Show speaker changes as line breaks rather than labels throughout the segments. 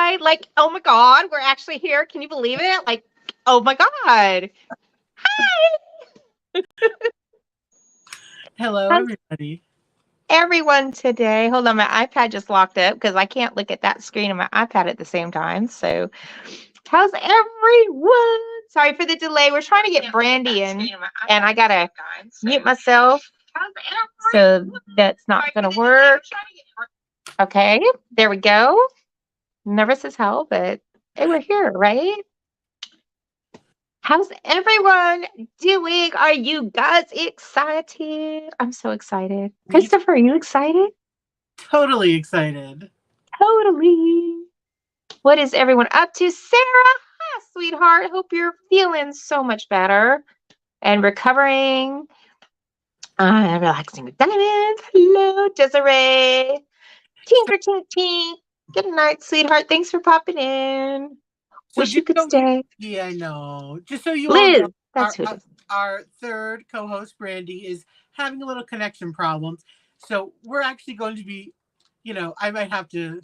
Hi. Like, oh my God, we're actually here. Can you believe it? Like, oh my God. Hi.
Hello, everybody.
Everyone today. Hold on, my iPad just locked up because I can't look at that screen and my iPad at the same time. So, how's everyone? Sorry for the delay. We're trying to get Brandy in, and I gotta mute myself, so that's not gonna work. Okay, there we go. Nervous as hell, but hey, we're here, right? How's everyone doing? Are you guys excited? I'm so excited. Christopher, are you excited?
Totally excited.
Totally. What is everyone up to? Sarah, hi, sweetheart. Hope you're feeling so much better and recovering. Relaxing with diamonds. Hello, Desiree. Tinker, tink, tink. Good night, sweetheart. Thanks for popping in.
So
Wish you could stay.
Yeah, I know. Just so you all
Liz,
know,
that's who it is.
our third co-host, Brandy, is having a little connection problems. So we're actually going to be, I might have to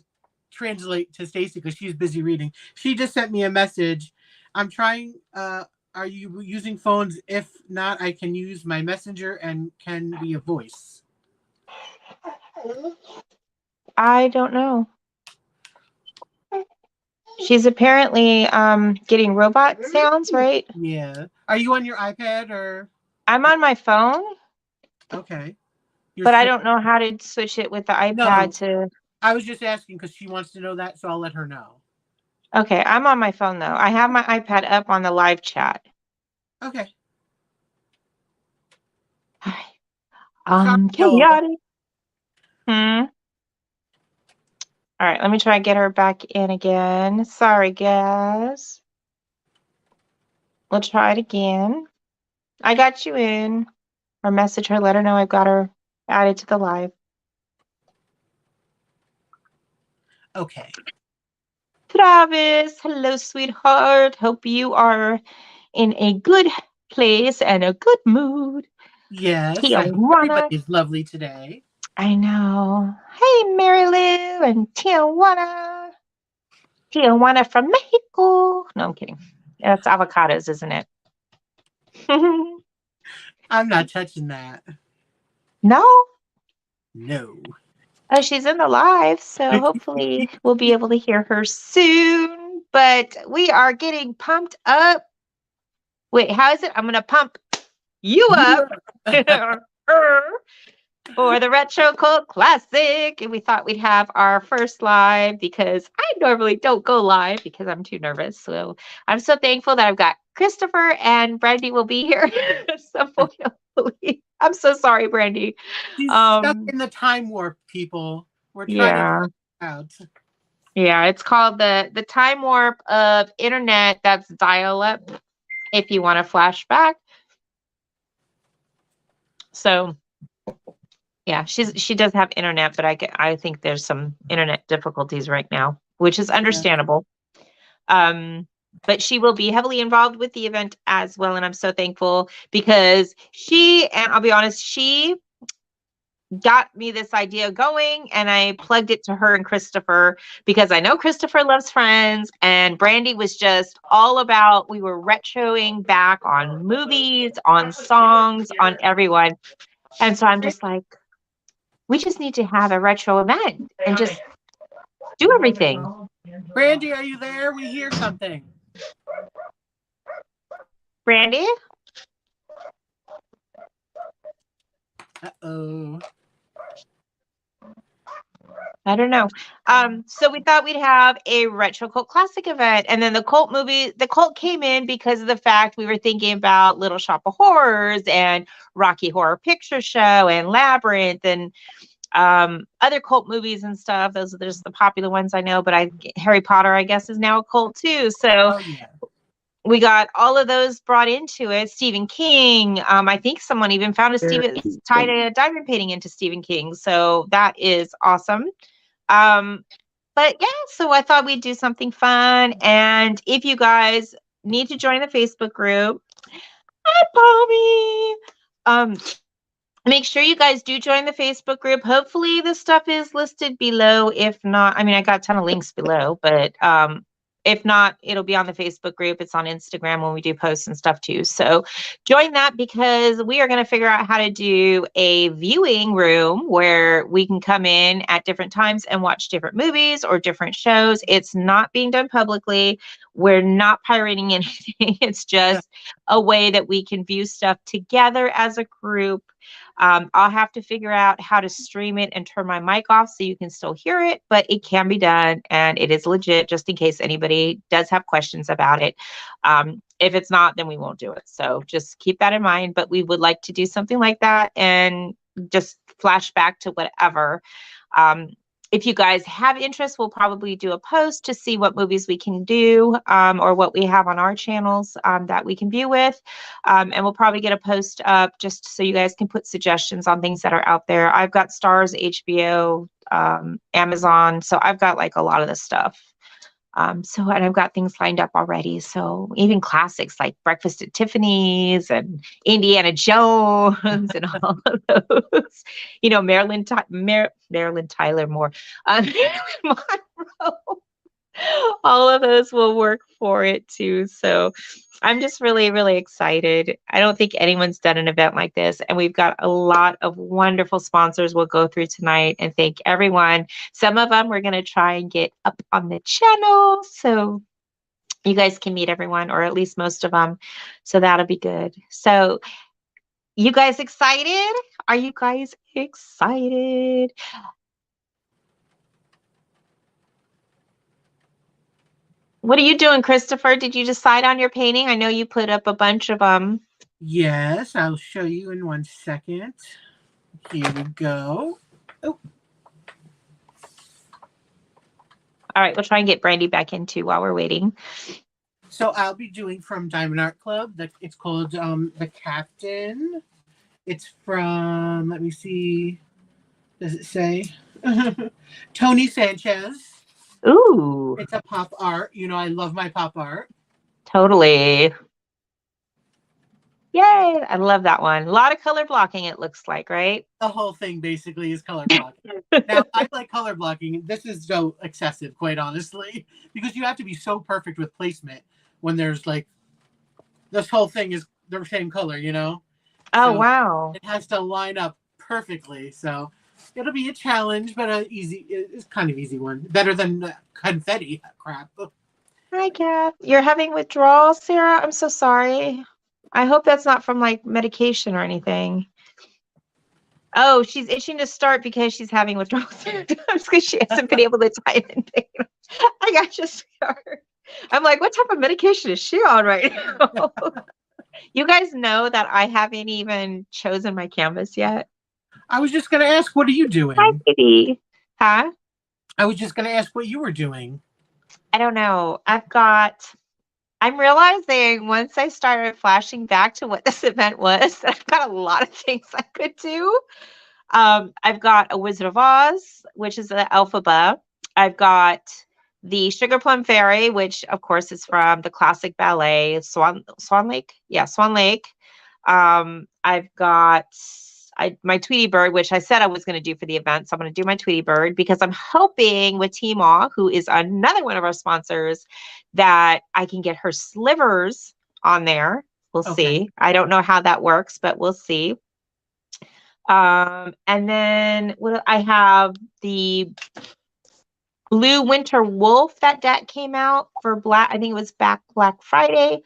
translate to Stacy because she's busy reading. She just sent me a message. I'm trying. Are you using phones? If not, I can use my messenger and can be a voice.
I don't know. She's apparently getting robot sounds, right?
Yeah. Are you on your iPad or?
I'm on my phone.
Okay.
But I don't know how to switch it with the iPad to.
I was just asking because she wants to know that, so I'll let her know.
Okay, I'm on my phone though. I have my iPad up on the live chat.
Okay.
Hi. Chaotic. All right, let me try and get her back in again. Sorry, guys. We'll try it again. I got you in. Or message her, let her know I've got her added to the live.
Okay.
Travis, hello, sweetheart. Hope you are in a good place and a good mood.
Yes, everybody's lovely today.
I know. Hey, Mary Lou and Tijuana. Tijuana from Mexico. No, I'm kidding. That's avocados, isn't it?
I'm not touching that.
No?
No.
Oh, she's in the live, so hopefully we'll be able to hear her soon. But we are getting pumped up. Wait, how is it? I'm going to pump you up for the Retro Cult Classic. And we thought we'd have our first live because I normally don't go live because I'm too nervous. So I'm so thankful that I've got Christopher and Brandy will be here. I'm so sorry, Brandy.
She's stuck in the time warp, people. We're trying to figure it out.
Yeah, it's called the time warp of internet that's dial-up if you want to flashback. So yeah, she does have internet, but I think there's some internet difficulties right now, which is understandable. But she will be heavily involved with the event as well, and I'm so thankful because I'll be honest, she got me this idea going, and I plugged it to her and Christopher because I know Christopher loves Friends, and Brandy was just all about, we were retroing back on movies, on songs, on everyone. And so I'm just like, we just need to have a retro event and just do everything.
Brandy, are you there? We hear something.
Brandy?
Uh-oh.
I don't know. So we thought we'd have a Retro Cult Classic event. And then the cult came in because of the fact we were thinking about Little Shop of Horrors and Rocky Horror Picture Show and Labyrinth and other cult movies and stuff. There's the popular ones I know, but Harry Potter, I guess, is now a cult too. So we got all of those brought into it. Stephen King. I think someone even found tied a diamond painting into Stephen King. So that is awesome. But yeah, so I thought we'd do something fun. And if you guys need to join the Facebook group, hi, Pommy. Make sure you guys do join the Facebook group. Hopefully the stuff is listed below. If not, I mean, I got a ton of links below, but if not, it'll be on the Facebook group. It's on Instagram when we do posts and stuff too. So join that, because we are going to figure out how to do a viewing room where we can come in at different times and watch different movies or different shows. It's not being done publicly. We're not pirating anything. It's just a way that we can view stuff together as a group. I'll have to figure out how to stream it and turn my mic off so you can still hear it, but it can be done, and it is legit, just in case anybody does have questions about it. If it's not, then we won't do it. So just keep that in mind, but we would like to do something like that and just flash back to whatever. If you guys have interest, we'll probably do a post to see what movies we can do, or what we have on our channels that we can view with. And we'll probably get a post up just so you guys can put suggestions on things that are out there. I've got Stars, HBO, Amazon. So I've got like a lot of this stuff. And I've got things lined up already. So even classics like Breakfast at Tiffany's and Indiana Jones and all of those, Marilyn Tyler Moore, Marilyn Monroe, all of those will work for it too. So I'm just really, really excited. I don't think anyone's done an event like this, and we've got a lot of wonderful sponsors we'll go through tonight and thank everyone. Some of them we're going to try and get up on the channel so you guys can meet everyone, or at least most of them. So that'll be good. So you guys excited? Are you guys excited? What are you doing, Christopher? Did you decide on your painting? I know you put up a bunch of them.
Yes, I'll show you in 1 second. Here we go. Oh.
All right, we'll try and get Brandy back in too while we're waiting.
So I'll be doing from Diamond Art Club. It's called The Captain. It's from, let me see, does it say? Tony Sanchez.
Ooh.
It's a pop art. I love my pop art.
Totally. Yay. I love that one. A lot of color blocking, it looks like, right?
The whole thing basically is color blocking. Now, I like color blocking. This is so excessive, quite honestly, because you have to be so perfect with placement when there's like, this whole thing is the same color,
Oh,
so
wow.
it has to line up perfectly. So it'll be a challenge, but it's kind of easy one. Better than confetti crap.
Hi, Kath. You're having withdrawal, Sarah? I'm so sorry. I hope that's not from like medication or anything. Oh, she's itching to start because she's having withdrawal symptoms because she hasn't been able to type in pain. I got you, scared. I'm like, what type of medication is she on right now? You guys know that I haven't even chosen my canvas yet.
I was just going to ask, what are you doing?
Hi, baby. Huh?
I was just going to ask what you were doing.
I don't know. I'm realizing once I started flashing back to what this event was, that I've got a lot of things I could do. I've got a Wizard of Oz, which is the Elphaba. I've got the Sugar Plum Fairy, which of course is from the classic ballet Swan Lake. Yeah, Swan Lake. I've got my Tweety Bird, which I said I was going to do for the event. So I'm going to do my Tweety Bird because I'm hoping with Tmall, who is another one of our sponsors, that I can get her slivers on there. We'll see. I don't know how that works, but we'll see. And then what I have the Blue Winter Wolf that came out for Black. I think it was Black Friday.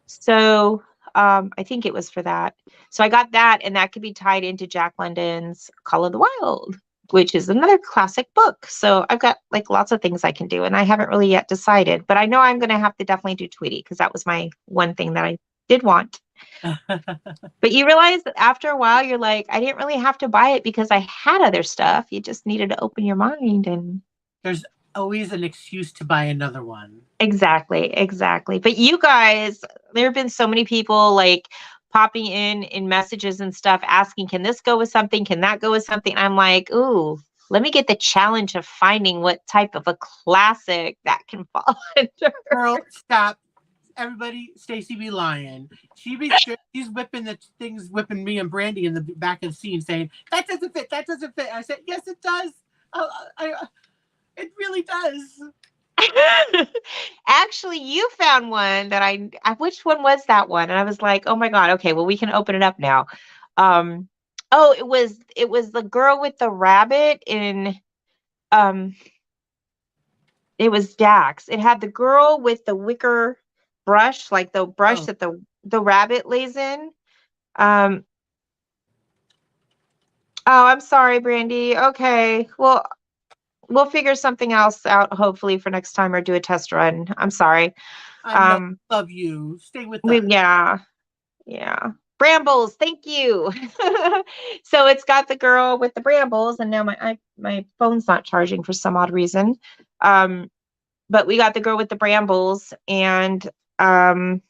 So I think it was for that. So I got that, and that could be tied into Jack London's Call of the Wild, which is another classic book. So I've got like lots of things I can do, and I haven't really yet decided, but I know I'm going to have to definitely do Tweety because that was my one thing that I did want. But you realize that after a while, you're like, I didn't really have to buy it because I had other stuff. You just needed to open your mind, and
there's always an excuse to buy another one.
Exactly. But you guys, there have been so many people like popping in messages and stuff asking, can this go with something? Can that go with something? I'm like, ooh, let me get the challenge of finding what type of a classic that can fall under.
Girl, stop. everybody, Stacy be lying. She's whipping the things, whipping me and Brandy in the back of the scene, saying that doesn't fit. That doesn't fit. I said, yes, it does. It really does.
Actually, you found one that which one was that one? And I was like, oh my God, okay, well, we can open it up now. Oh, it was the girl with the rabbit in, it was Dax. It had the girl with the wicker brush, like the brush that the rabbit lays in. Oh, I'm sorry, Brandy. Okay, well, we'll figure something else out, hopefully, for next time or do a test run. I'm sorry.
I love you. Stay with us.
Yeah. Brambles, thank you. So it's got the girl with the brambles, and now my phone's not charging for some odd reason. But we got the girl with the brambles, and so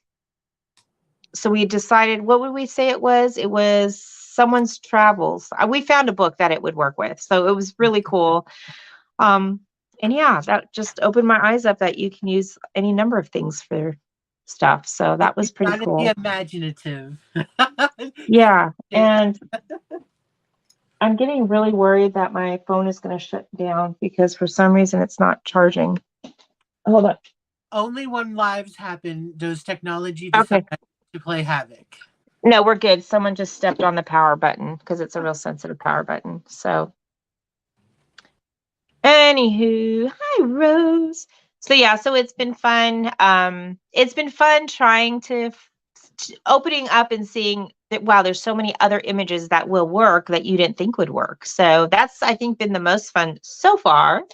we decided, what would we say it was? It was someone's travels. We found a book that it would work with, so it was really cool. And yeah, that just opened my eyes up that you can use any number of things for stuff. So that was pretty cool.
Be imaginative.
Yeah, and I'm getting really worried that my phone is going to shut down because for some reason it's not charging. Hold on.
Only when lives happen does technology decide to play havoc.
No, we're good. Someone just stepped on the power button because it's a real sensitive power button. So anywho, hi Rose. So yeah, so it's been fun. It's been fun trying to opening up and seeing that, wow, there's so many other images that will work that you didn't think would work. So that's, I think, been the most fun so far.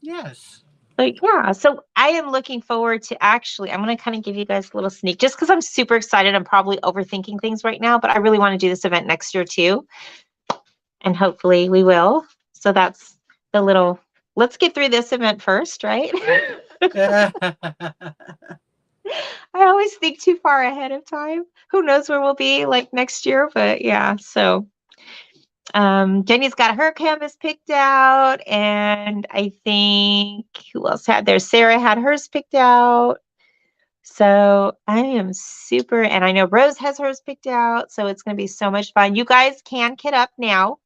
Yes.
But yeah, so I am looking forward to I'm going to kind of give you guys a little sneak just because I'm super excited. I'm probably overthinking things right now, but I really want to do this event next year too. And hopefully we will. So that's the little, let's get through this event first, right? I always think too far ahead of time. Who knows where we'll be like next year, but yeah. So Jenny's got her canvas picked out, and I think who else had theirs? Sarah had hers picked out. So I am super, and I know Rose has hers picked out. So it's going to be so much fun. You guys can kit up now.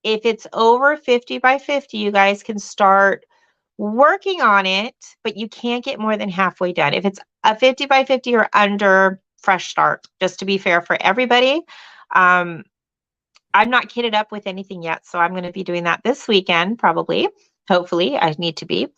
If it's over 50 by 50, you guys can start working on it, but you can't get more than halfway done. If it's a 50 by 50 or under, fresh start, just to be fair for everybody. I'm not kitted up with anything yet, so I'm going to be doing that this weekend, probably. Hopefully, I need to be.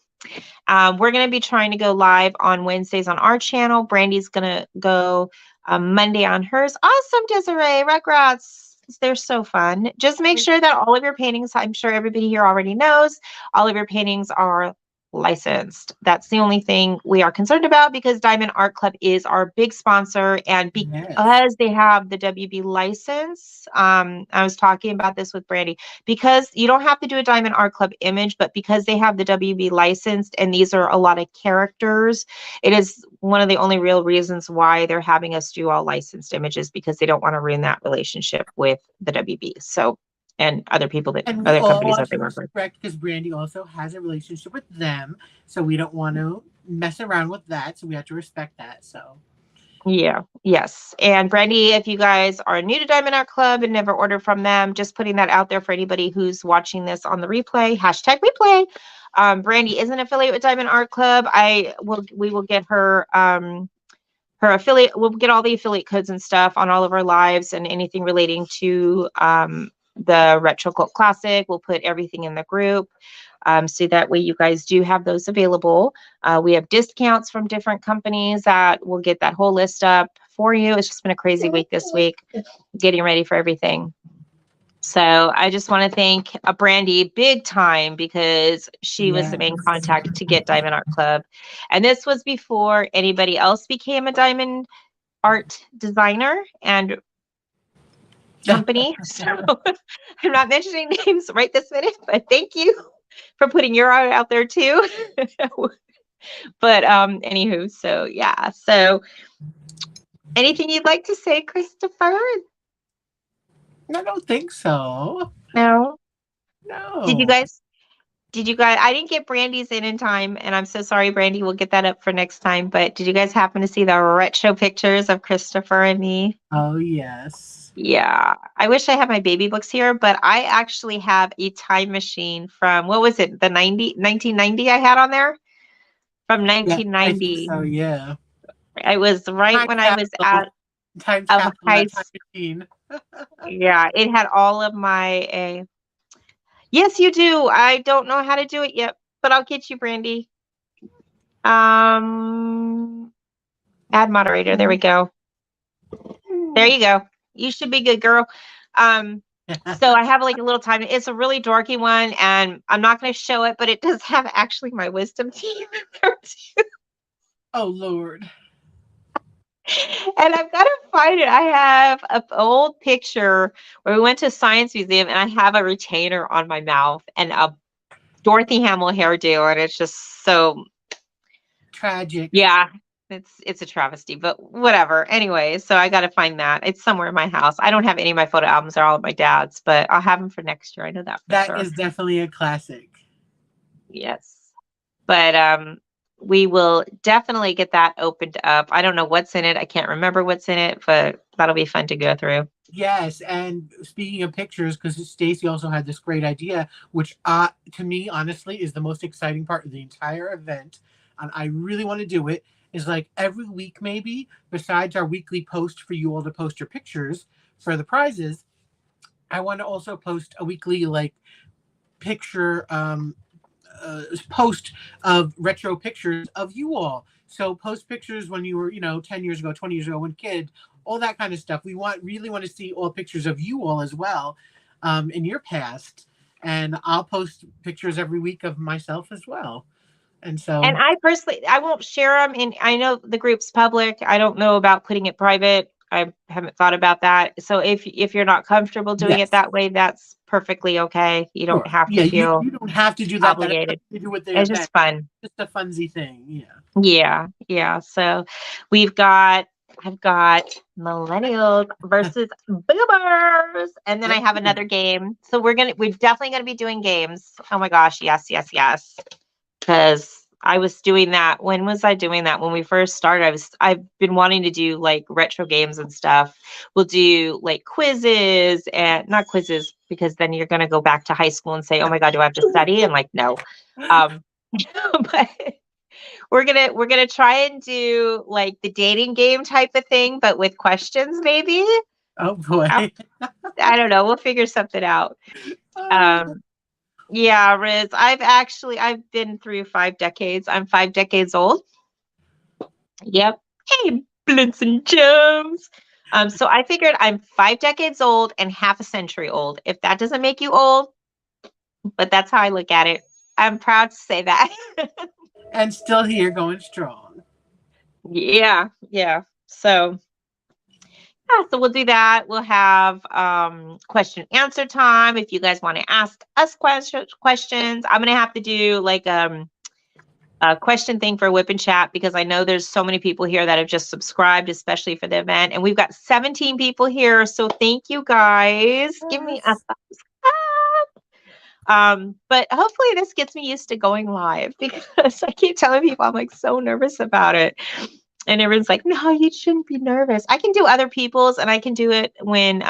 We're going to be trying to go live on Wednesdays on our channel. Brandy's going to go Monday on hers. Awesome, Desiree. Rugrats. They're so fun. Just make sure that all of your paintings, I'm sure everybody here already knows, all of your paintings are licensed. That's the only thing we are concerned about because Diamond Art Club is our big sponsor, and because they have the WB license, I was talking about this with Brandy, because you don't have to do a Diamond Art Club image, but because they have the WB licensed and these are a lot of characters, it is one of the only real reasons why they're having us do all licensed images, because they don't want to ruin that relationship with the WB. So, and other people that other companies that they work with.
Correct, because Brandy also has a relationship with them, so we don't want to mess around with that. So we have to respect that. So,
yeah, yes, and Brandy, if you guys are new to Diamond Art Club and never ordered from them, just putting that out there for anybody who's watching this on the replay. #replay. Brandy is an affiliate with Diamond Art Club. We will get her. Her affiliate. We'll get all the affiliate codes and stuff on all of our lives and anything relating to the Retro Cult Classic. We'll put everything in the group, so that way you guys do have those available. We have discounts from different companies that will get that whole list up for you. It's just been a crazy week this week, getting ready for everything. So I just want to thank Brandy big time, because she was the main contact to get Diamond Art Club. And this was before anybody else became a Diamond Art designer and company. So I'm not mentioning names right this minute, but thank you for putting your art out there too. But anywho, so yeah. So anything you'd like to say, Christopher?
I don't think so.
No.
No.
Did you guys did you guys, I didn't get Brandy's in time, and I'm so sorry, Brandy. We'll get that up for next time. But did you guys happen to see the retro pictures of Christopher and me?
Oh, yes.
Yeah. I wish I had my baby books here, but I actually have a time machine from, what was it, the 1990 I had on there? From
Yeah, I think
1990.
so, yeah.
I was right
Time
when I was out
time
of
capsule,
high
that time
school.
machine.
Yeah, it had all of my yes, you do. I don't know how to do it yet, but I'll get you, Brandy. Add moderator. There we go. There you go. You should be good, girl. So I have like a little time. It's a really dorky one, and I'm not going to show it, but it does have actually my wisdom teeth in there too.
Oh, Lord.
And I've got to find it. I have an old picture where we went to a science museum, and I have a retainer on my mouth and a Dorothy Hamill hairdo, and it's just so
Tragic.
yeah. It's a travesty, but whatever. Anyway, so I got to find that. It's somewhere in my house. I don't have any of my photo albums. They're all at my dad's, but I'll have them for next year. I know that for
That
sure.
is definitely a classic.
Yes. But we will definitely get that opened up. I don't know what's in it. I can't remember what's in it, but that'll be fun to go through.
Yes, and speaking of pictures, because Stacy also had this great idea, which to me, honestly, is the most exciting part of the entire event, and I really want to do it, is like every week maybe, besides our weekly post for you all to post your pictures for the prizes, I want to also post a weekly like picture post of retro pictures of you all. So post pictures when you were, 10 years ago, 20 years ago, when kid, all that kind of stuff. We really want to see all pictures of you all as well in your past. And I'll post pictures every week of myself as well. And so.
And I personally, I won't share them. And I know the group's public. I don't know about putting it private. I haven't thought about that. So if you're not comfortable doing
Yes.
it that way, that's perfectly okay. You don't
Sure.
have
Yeah,
to feel
you don't have to do that.
obligated.
That to do with the
It's
event.
just fun.
Just a funsy thing. Yeah.
Yeah. So I've got millennials versus boomers. And then I have another game. So we're definitely gonna be doing games. Oh my gosh, yes. Because I was doing that. When was I doing that? When we first started, I've been wanting to do like retro games and stuff. We'll do like quizzes, and not quizzes because then you're gonna go back to high school and say, "Oh my God, do I have to study?" And like, no. But we're gonna try and do like the dating game type of thing, but with questions maybe.
Oh boy.
I don't know. We'll figure something out. Yeah, Riz, I've been through 5 decades. I'm 5 decades old. Yep. Hey, Blintz and Jones. So I figured I'm 5 decades old and half a century old. If that doesn't make you old, but that's how I look at it. I'm proud to say that.
And still here going strong.
Yeah. So we'll do that. We'll have question answer time. If you guys want to ask us questions, I'm gonna have to do like a question thing for Whip and Chat because I know there's so many people here that have just subscribed, especially for the event, and we've got 17 people here. So thank you guys. Give me a thumbs up. But hopefully this gets me used to going live because I keep telling people I'm like so nervous about it. And everyone's like, no, you shouldn't be nervous. I can do other people's and I can do it when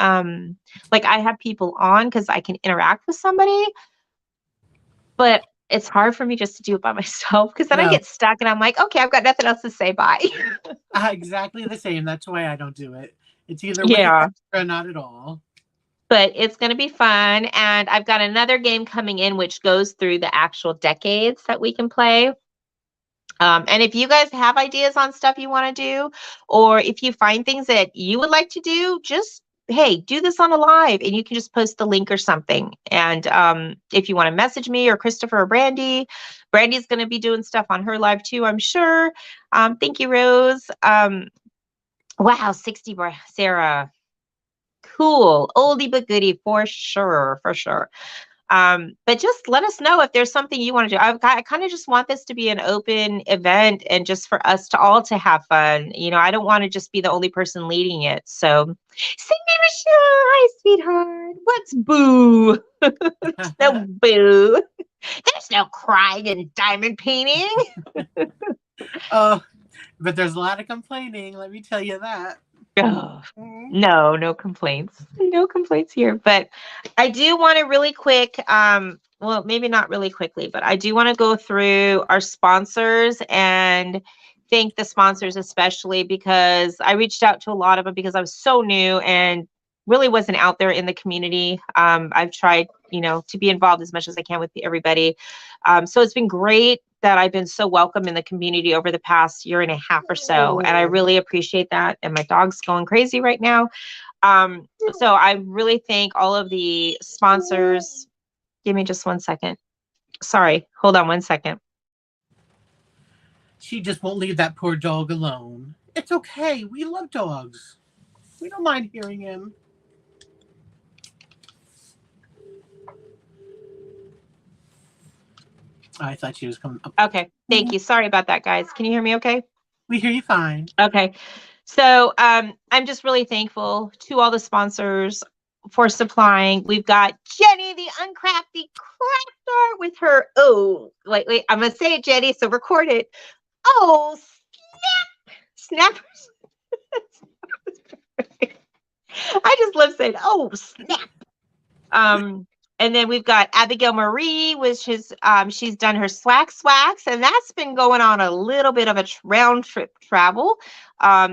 like I have people on because I can interact with somebody. But it's hard for me just to do it by myself because then I get stuck and I'm like, okay, I've got nothing else to say. Bye.
Exactly the same. That's why I don't do it. It's either with or not at all.
But it's going to be fun. And I've got another game coming in which goes through the actual decades that we can play. And if you guys have ideas on stuff you want to do, or if you find things that you would like to do, just, hey, do this on a live and you can just post the link or something. And if you want to message me or Christopher or Brandy's going to be doing stuff on her live too, I'm sure. Thank you, Rose. Wow, 60, Sarah. Cool. Oldie but goodie for sure. But just let us know if there's something you want to do. I kind of just want this to be an open event and just for us to all to have fun. I don't want to just be the only person leading it. So, sing me, Michelle. Hi, sweetheart. What's boo? No boo. There's no crying in diamond painting.
Oh, but there's a lot of complaining. Let me tell you that.
Oh, no complaints. No complaints here. But I do want to really quick, well, maybe not really quickly, but I do want to go through our sponsors and thank the sponsors, especially because I reached out to a lot of them because I was so new and really wasn't out there in the community. I've tried, to be involved as much as I can with everybody. So it's been great that I've been so welcome in the community over the past year and a half or so. And I really appreciate that. And my dog's going crazy right now. So I really thank all of the sponsors. Give me just 1 second. Sorry, hold on 1 second.
She just won't leave that poor dog alone. It's okay. We love dogs. We don't mind hearing him. I thought she was coming up.
Okay, thank you. Sorry about that, guys. Can you hear me okay?
We hear you fine.
Okay. So I'm just really thankful to all the sponsors for supplying. We've got Jenny, the uncrafty crafter, with her, wait, I'm going to say it, Jenny, so record it. Oh, snap. I just love saying, oh, snap. And then we've got Abigail Marie, which is, she's done her swags, and that's been going on a little bit of a round trip travel.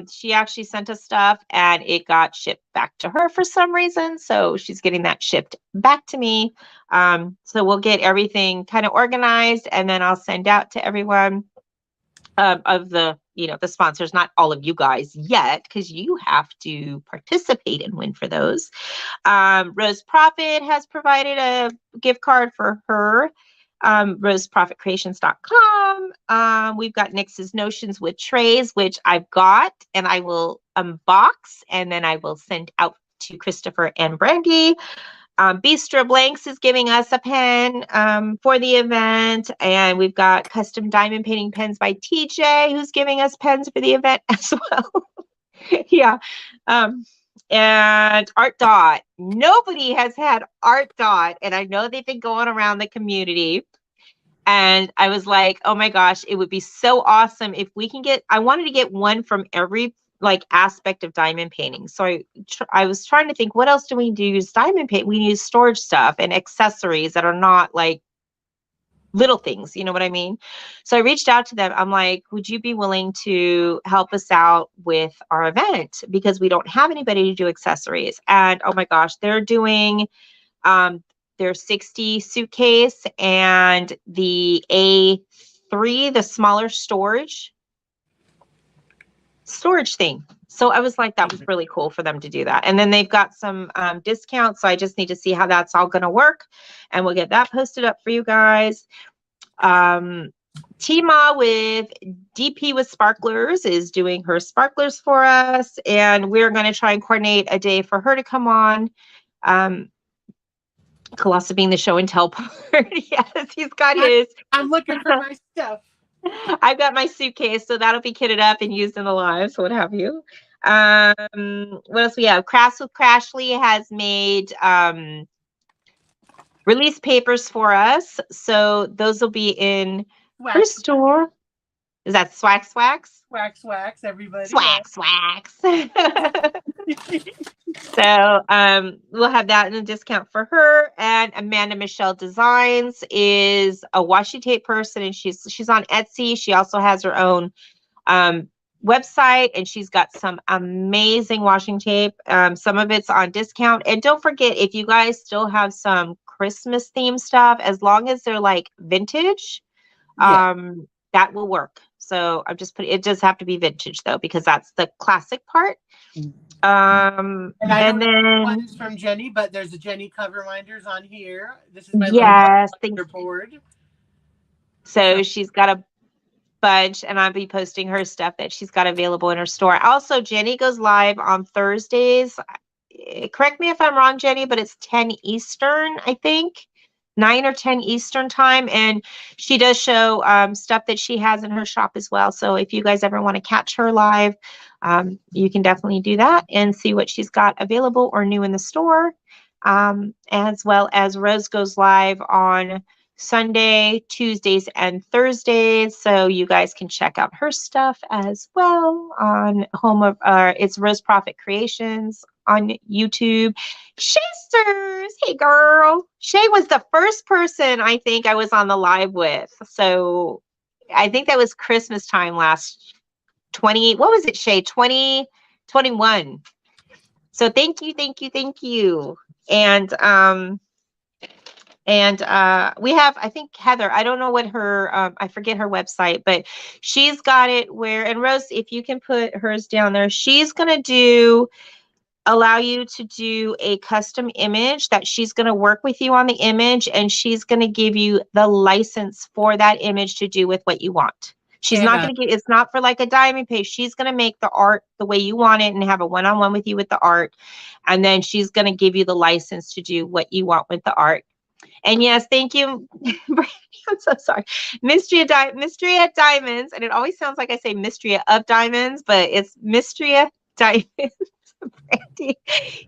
She actually sent us stuff and it got shipped back to her for some reason. So she's getting that shipped back to me. So we'll get everything kind of organized and then I'll send out to everyone of the, the sponsors, not all of you guys yet, because you have to participate and win for those. Rose Profit has provided a gift card for her. roseprofitcreations.com. We've got Nix's Notions with trays, which I've got, and I will unbox, and then I will send out to Christopher and Brandy. Bistro Blanks is giving us a pen for the event, and we've got Custom Diamond Painting Pens by TJ, who's giving us pens for the event as well. Yeah. And Art Dot. Nobody has had Art Dot, and I know they've been going around the community. And I was like, oh my gosh, it would be so awesome if we can I wanted to get one from every aspect of diamond painting. So I was trying to think, what else do we use diamond paint? We use storage stuff and accessories that are not little things, you know what I mean? So I reached out to them. I'm like, would you be willing to help us out with our event? Because we don't have anybody to do accessories. And oh my gosh, they're doing their 60 suitcase and the A3, the smaller storage thing. So I was like, that was really cool for them to do that. And then they've got some discounts. So I just need to see how that's all going to work. And we'll get that posted up for you guys. Tima with DP with Sparklers is doing her sparklers for us. And we're going to try and coordinate a day for her to come on. Colossa being the show and tell part. Yes, he's got his.
I'm looking for my stuff.
I've got my suitcase, so that'll be kitted up and used in the live, so what have you. What else we have? Crafts with Crashly has made release papers for us, so those will be in her store. Is that Swags?
Swags, everybody.
Swags. So we'll have that in a discount for her. And Amanda Michelle Designs is a washi tape person, and she's on Etsy. She also has her own website, and she's got some amazing washing tape. Some of it's on discount. And don't forget, if you guys still have some Christmas themed stuff, as long as they're vintage, that will work. So I'm just putting, it does have to be vintage though, because that's the classic part. And then
one's from Jenny, but there's a Jenny cover reminders on here. This is my little board.
So she's got a bunch, and I'll be posting her stuff that she's got available in her store. Also, Jenny goes live on Thursdays. Correct me if I'm wrong, Jenny, but it's 10 Eastern, I think. 9 or 10 Eastern time, and she does show stuff that she has in her shop as well. So if you guys ever want to catch her live, you can definitely do that and see what she's got available or new in the store. As well as Rose goes live on Sunday, Tuesdays, and Thursdays. So you guys can check out her stuff as well on it's Rose Profit Creations on YouTube. Shasters, hey girl. Shay was the first person I think I was on the live with. So I think that was Christmas time last what was it, Shay? 2021. So thank you. And we have, I think, Heather, I don't know what her, I forget her website, but she's got it where, and Rose, if you can put hers down there, she's going to allow you to do a custom image that she's going to work with you on the image, and she's going to give you the license for that image to do with what you want. She's not going to it's not for like a diamond page. She's going to make the art the way you want it and have a one-on-one with you with the art. And then she's going to give you the license to do what you want with the art. And yes, thank you. I'm so sorry. Mystery of Diamonds. And it always sounds like I say Mystery of Diamonds, but it's Mystery of Diamonds. Brandy.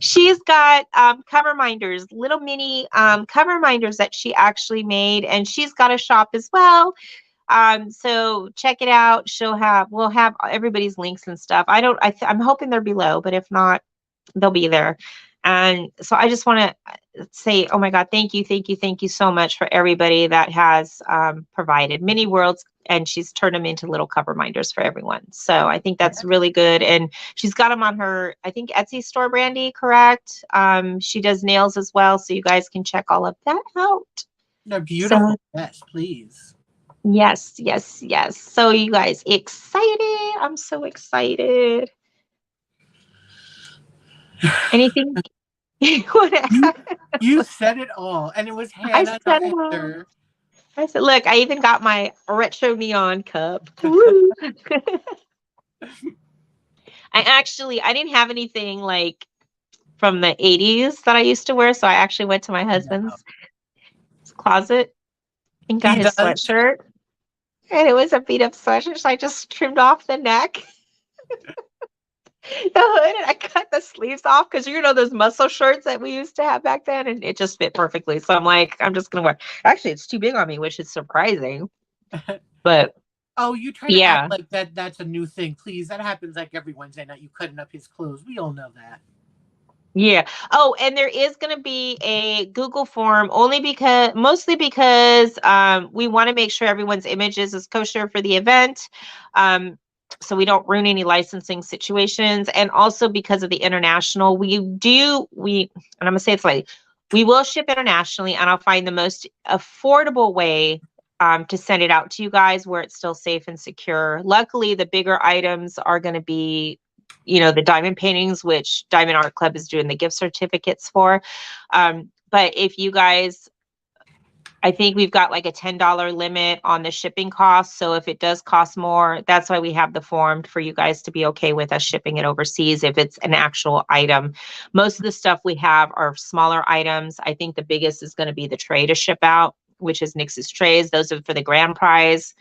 She's got cover minders, little mini cover minders that she actually made. And she's got a shop as well. So check it out. We'll have everybody's links and stuff. I'm hoping they're below, but if not, they'll be there. And so I just want to say, oh my God, thank you so much for everybody that has provided mini worlds, and she's turned them into little cover minders for everyone. So I think that's really good. And she's got them on her, I think, Etsy store, Brandy, correct? She does nails as well. So you guys can check all of that out.
They're beautiful. So, yes, please.
Yes. So you guys excited? I'm so excited. Anything
you said it all, and it was Hannah.
I said, look, I even got my retro neon cup. I didn't have anything like from the 80s that I used to wear, so I actually went to my husband's closet and got his sweatshirt. And it was a beat up sweatshirt, so I just trimmed off the neck. The hood, and I cut the sleeves off because those muscle shirts that we used to have back then, and it just fit perfectly. So I'm like, I'm just gonna wear. Actually, it's too big on me, which is surprising. But
you try to act like that's a new thing, please. That happens like every Wednesday night. You cutting up his clothes. We all know that.
Yeah. Oh, and there is going to be a Google form mostly because we want to make sure everyone's images is kosher for the event. So we don't ruin any licensing situations. And also because of the international, and I'm going to say it's like, we will ship internationally, and I'll find the most affordable way to send it out to you guys where it's still safe and secure. Luckily, the bigger items are going to be, the diamond paintings, which Diamond Art Club is doing the gift certificates for. But if you guys, I think we've got like a $10 limit on the shipping cost. So if it does cost more, that's why we have the form for you guys to be okay with us shipping it overseas if it's an actual item. Most of the stuff we have are smaller items. I think the biggest is going to be the tray to ship out, which is Nix's trays. Those are for the grand prize.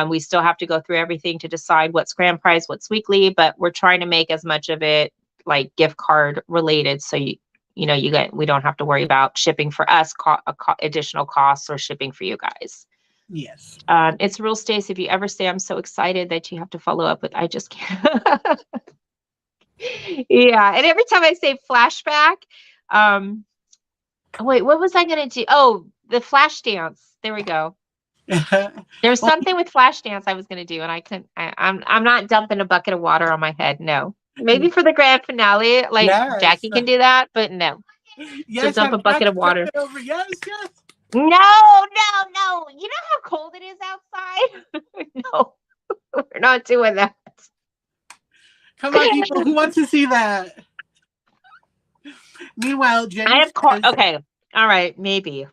We still have to go through everything to decide what's grand prize, what's weekly, but we're trying to make as much of it like gift card related. So we don't have to worry about shipping for us, additional costs, or shipping for you guys.
Yes.
It's real, Stace. If you ever say, I'm so excited that you have to follow up with, I just can't. Yeah. And every time I say flashback, wait, what was I going to do? Oh, the flash dance. There we go. There's something with flash dance I was going to do, and I couldn't. I'm not dumping a bucket of water on my head. No. Maybe for the grand finale, like Jackie can do that, but no.
Yes,
to dump a bucket of water.
Yes.
No. You know how cold it is outside? No, we're not doing that.
Come on, people who want to see that. Meanwhile, Jenny
okay. All right, maybe.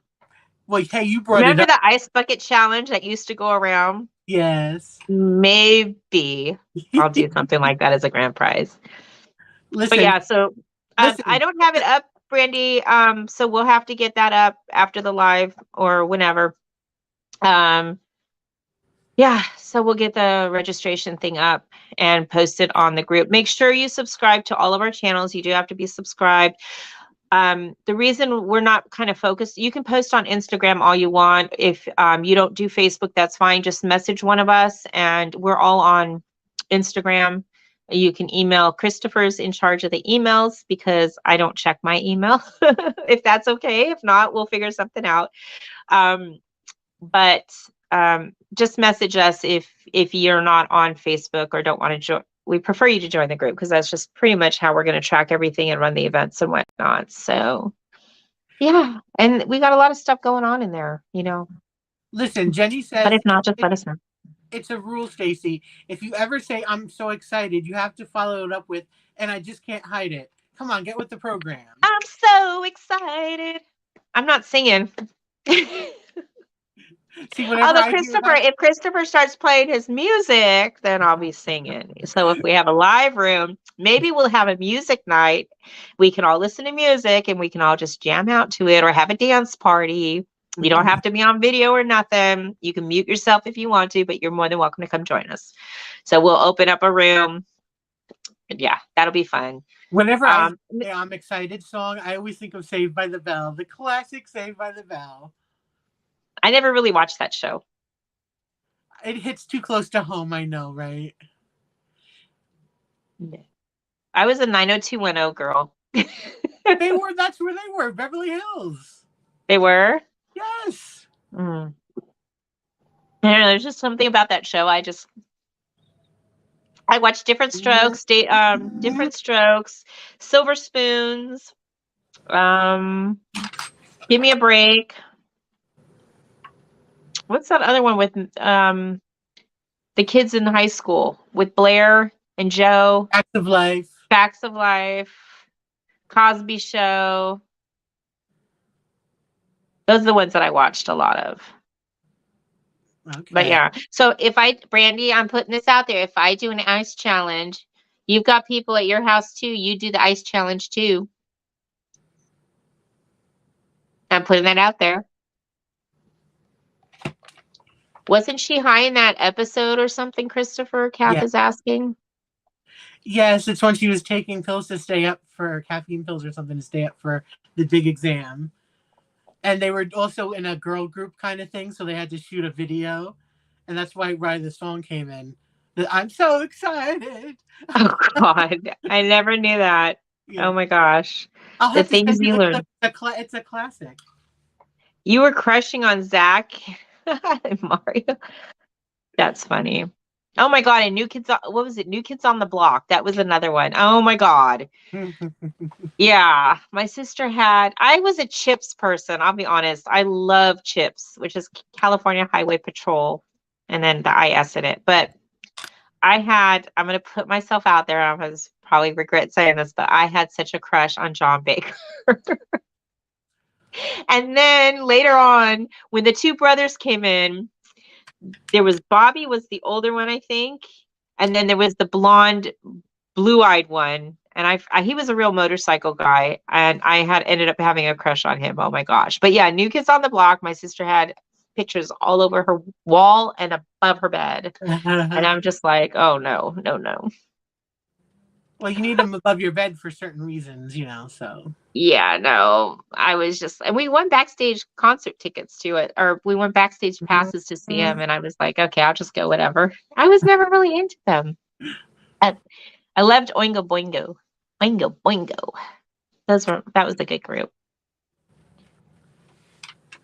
Well, hey, you brought
Remember
it up.
the ice bucket challenge that used to go around?
Yes.
Maybe I'll do something like that as a grand prize.
Listen,
but yeah, so I don't have it up, Brandy. So we'll have to get that up after the live or whenever. Yeah, so we'll get the registration thing up and post it on the group. Make sure you subscribe to all of our channels. You do have to be subscribed. The reason we're not kind of focused, you can post on Instagram all you want. If you don't do Facebook, that's fine. Just message one of us, and we're all on Instagram. You can email. Christopher's in charge of the emails because I don't check my email. If that's okay. If not, we'll figure something out. But just message us if you're not on Facebook or don't want to join. We prefer you to join the group because that's just pretty much how we're going to track everything and run the events and whatnot. So, yeah. And we got a lot of stuff going on in there, you know.
Listen, Jenny says,
but if not, just let us know.
It's a rule, Stacy. If you ever say, I'm so excited, you have to follow it up with, and I just can't hide it. Come on, get with the program.
I'm so excited. I'm not singing.
See, whenever
although if Christopher starts playing his music, then I'll be singing. So if we have a live room, maybe we'll have a music night. We can all listen to music and we can all just jam out to it or have a dance party. You don't have to be on video or nothing. You can mute yourself if you want to, but you're more than welcome to come join us. So we'll open up a room. Yeah, that'll be fun.
Whenever I say I'm excited song, I always think of Saved by the Bell, the classic Saved by the Bell.
I never really watched that show.
It hits too close to home, I know, right?
I was a 90210 girl.
That's where they were, Beverly Hills.
They were?
Yes.
I don't know, there's just something about that show. I watched Different Strokes, Different Strokes, Silver Spoons, Give Me a Break. What's that other one with the kids in high school with Blair and Joe? Facts of Life. Cosby Show. Those are the ones that I watched a lot of.
Okay.
But yeah, so Brandy, I'm putting this out there. If I do an ice challenge, you've got people at your house too. You do the ice challenge too. I'm putting that out there. Wasn't she high in that episode or something, Christopher? Kath is asking.
Yes, it's when she was taking pills to stay up for caffeine pills or something to stay up for the big exam. And they were also in a girl group kind of thing, so they had to shoot a video. And that's why the song came in. I'm so excited.
Oh, God. I never knew that. Yeah. Oh, my gosh. The things you learn.
It's a classic.
You were crushing on Zach and Mario. That's funny. Oh, my God. And New Kids, what was it? New Kids on the Block. That was another one. Oh, my God. Yeah. My sister I was a Chips person. I'll be honest. I love Chips, which is California Highway Patrol. And then the IS in it. But I'm going to put myself out there. I was probably regret saying this, but I had such a crush on John Baker. And then later on, when the two brothers came in, there was Bobby was the older one, I think. And then there was the blonde, blue-eyed one. And he was a real motorcycle guy. And I ended up having a crush on him. Oh, my gosh. But yeah, New Kids on the Block. My sister had pictures all over her wall and above her bed. And I'm just like, oh, no.
Well, you need them above your bed for certain reasons, so.
Yeah, no, and we won backstage concert tickets to it, or we won backstage passes to see him, and I was like, okay, I'll just go whatever. I was never really into them. I loved Oingo Boingo. Oingo Boingo. That was a good group.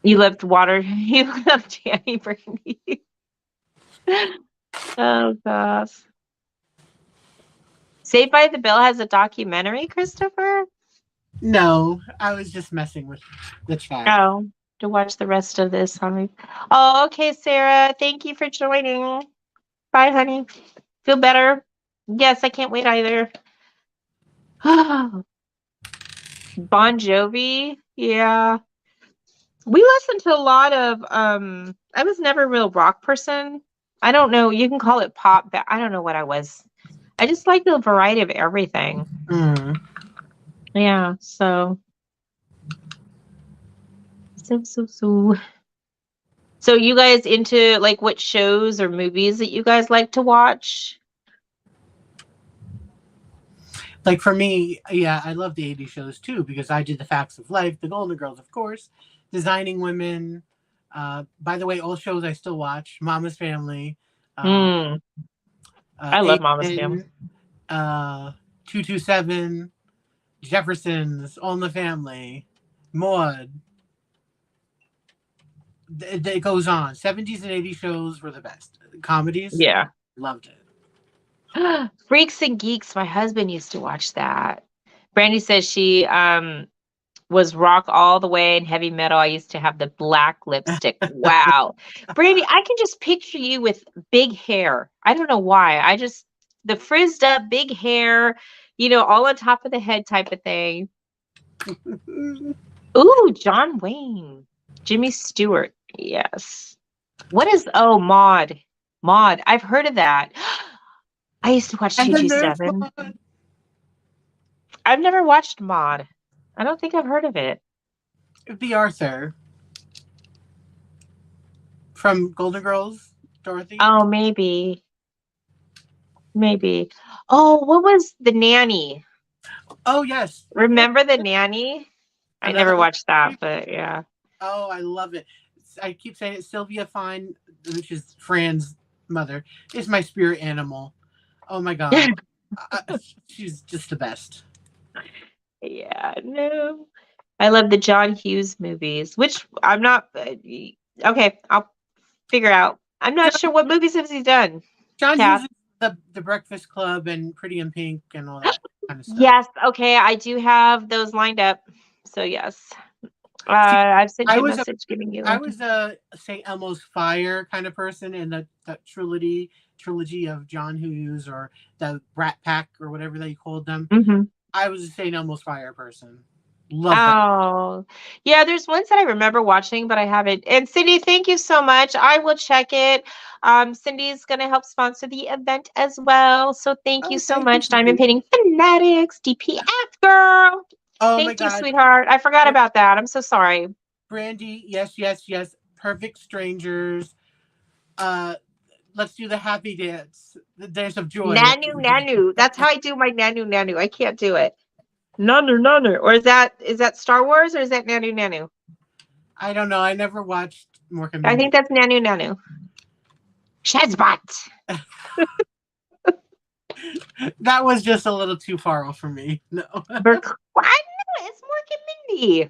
You loved you loved Danny Brandy. Oh, gosh. Saved by the Bell has a documentary, Christopher?
No, I was just messing with the chat.
Oh, to watch the rest of this, honey. Oh, okay, Sarah. Thank you for joining. Bye, honey. Feel better? Yes, I can't wait either. Bon Jovi. Yeah. We listened to a lot of, I was never a real rock person. I don't know. You can call it pop, but I don't know what I was. I just like the variety of everything. Yeah, so you guys into like what shows or movies that you guys like to watch?
Like for me, yeah, I love the 80s shows too because I did The Facts of Life, The Golden Girls, of course, Designing Women. By the way, all shows I still watch: Mama's Family, uh,
Mm, I love Mama's Family.
227, Jeffersons, All in the Family, Maud. It goes on. 70s and 80s shows were the best. Comedies,
Yeah.
loved it.
Freaks and Geeks. My husband used to watch that. Brandy says she was rock all the way in heavy metal. I used to have the black lipstick. Wow. Brandy, I can just picture you with big hair. I don't know why. The frizzed up big hair, all on top of the head type of thing. Ooh, John Wayne. Jimmy Stewart. Yes. What is, Maude? Maude. I've heard of that. I used to watch
And then there's
227. I've never watched Maude. I don't think I've heard of it.
the Arthur from Golden Girls, Dorothy.
Oh, maybe. Maybe. Oh, what was The Nanny?
Oh, yes.
Remember The Nanny? I
Another
never
one.
watched that, but yeah.
Oh, I love it. I keep saying it. Sylvia Fine, which is Fran's mother, is my spirit animal. Oh my God. She's just the best.
Yeah, no. I love the John Hughes movies, which I'm not. Okay, I'll figure out. I'm not sure what movies has he done.
John
Kath?
Hughes is the Breakfast Club and Pretty in Pink and all that kind of stuff.
Yes, okay, I do have those lined up. So yes. I've sent you a message giving you.
I was a St. Elmo's Fire kind of person in the trilogy of John Hughes or the Brat Pack or whatever they called them.
Mm-hmm.
I was a St. Elmo's Fire person. Love that.
Oh, yeah, there's ones that I remember watching, but I haven't. And Cindy, thank you so much. I will check it. Cindy's going to help sponsor the event as well. So thank you so much. Diamond Painting Fanatics, DPF girl.
Oh
thank
my
you,
God.
sweetheart. I forgot about that. I'm so sorry.
Brandy, yes. Perfect Strangers. Let's do the happy dance. The dance of joy.
Nanu. That's how I do my Nanu. I can't do it. Nanu. Or is that Star Wars or is that Nanu?
I don't know. I never watched Mork and
I
Mindy.
think that's Nanu. Shazbot.
That was just a little too far off for me. No.
What? No, it's Mork and Mindy.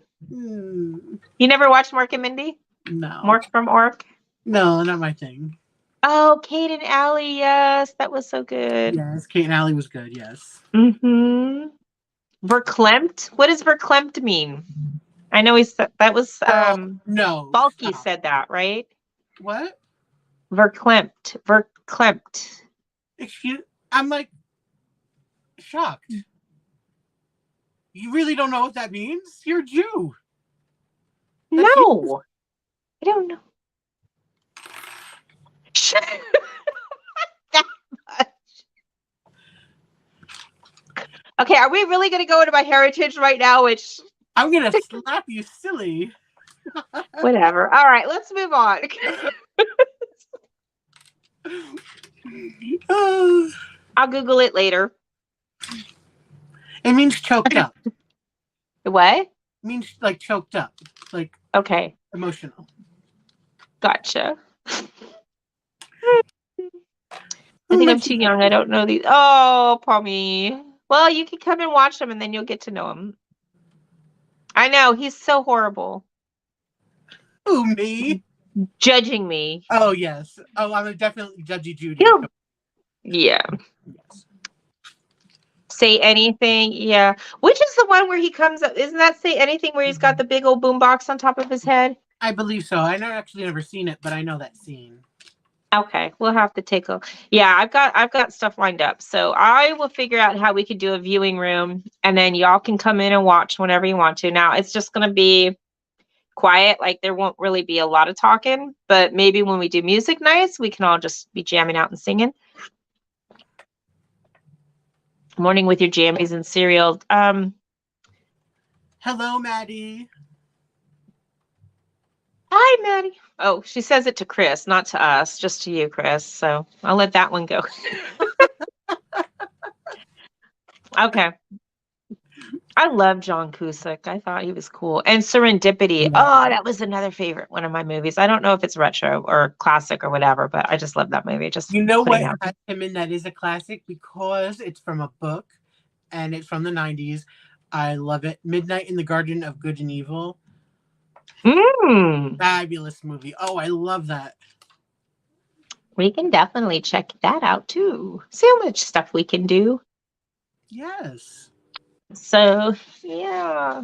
You never watched Mork and Mindy?
No.
Mork from Ork?
No, not my thing.
Oh, Kate and Allie, yes. That was so good.
Yes, Kate and Allie was good, yes.
Mm-hmm. Verklempt? What does verklempt mean? I know he said that was
no.
Balky said that, right?
What?
Verklempt.
I'm like shocked. You really don't know what that means? You're a Jew.
No. I don't know. That much. Okay, are we really going to go into my heritage right now? Which
I'm going to slap you silly.
Whatever. All right, let's move on. I'll Google it later.
It means choked up.
What?
It means like choked up. Like
okay.
Emotional.
Gotcha. I think I'm too young. I don't know these. Oh, Pommy. Well, you can come and watch them and then you'll get to know him. I know. He's so horrible.
Who, me?
Judging me.
Oh, yes. Oh, I'm definitely judgy Judy.
Yeah. Yes. Say Anything. Yeah. Which is the one where he comes up? Isn't that Say Anything where he's got the big old boombox on top of his head?
I believe so. I actually never seen it, but I know that scene.
Okay, we'll have to take a. Yeah, I've got stuff lined up, so I will figure out how we could do a viewing room, and then y'all can come in and watch whenever you want to. Now it's just gonna be quiet, like there won't really be a lot of talking, but maybe when we do music nights, we can all just be jamming out and singing. Morning with your jammies and cereal.
Hello, Maddie.
Hi, Maddie. Oh, she says it to Chris, not to us, just to you, Chris. So I'll let that one go. Okay. I love John Cusack. I thought he was cool. And Serendipity.
Yeah.
Oh, that was another favorite one of my movies. I don't know if it's retro or classic or whatever, but I just love that movie. Just
You know
putting
what
out.
has him in that is a classic because it's from a book and it's from the 90s. I love it. Midnight in the Garden of Good and Evil.
Mm,
Fabulous movie. Oh, I love that.
we can definitely check that out too. See how much stuff we can do.
Yes.
So, yeah.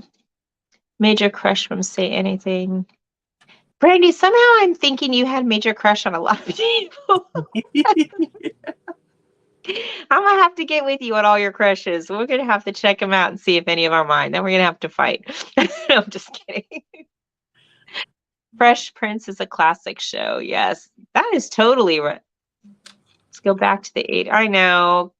Major crush from Say Anything. Brandy, somehow I'm thinking you had major crush on a lot of people. I'm gonna have to get with you on all your crushes. We're gonna have to check them out and see if any of them are mine. Then we're gonna have to fight. No, I'm just kidding. Fresh Prince is a classic show. Yes, that is totally right. Let's go back to the 80s. I know.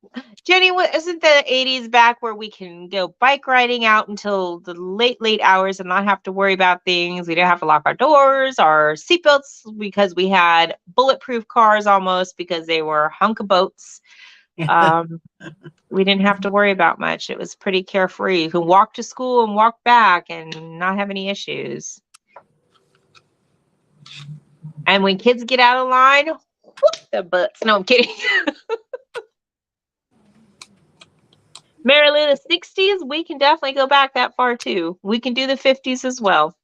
Jenny, what isn't the 80s back where we can go bike riding out until the late hours and not have to worry about things? We didn't have to lock our doors, our seatbelts, because we had bulletproof cars almost because they were hunk of boats. We didn't have to worry about much. It was pretty carefree. You can walk to school and walk back and not have any issues. And when kids get out of line, whoop their butts. No, I'm kidding. Marilyn, the 60s, we can definitely go back that far too. We can do the 50s as well.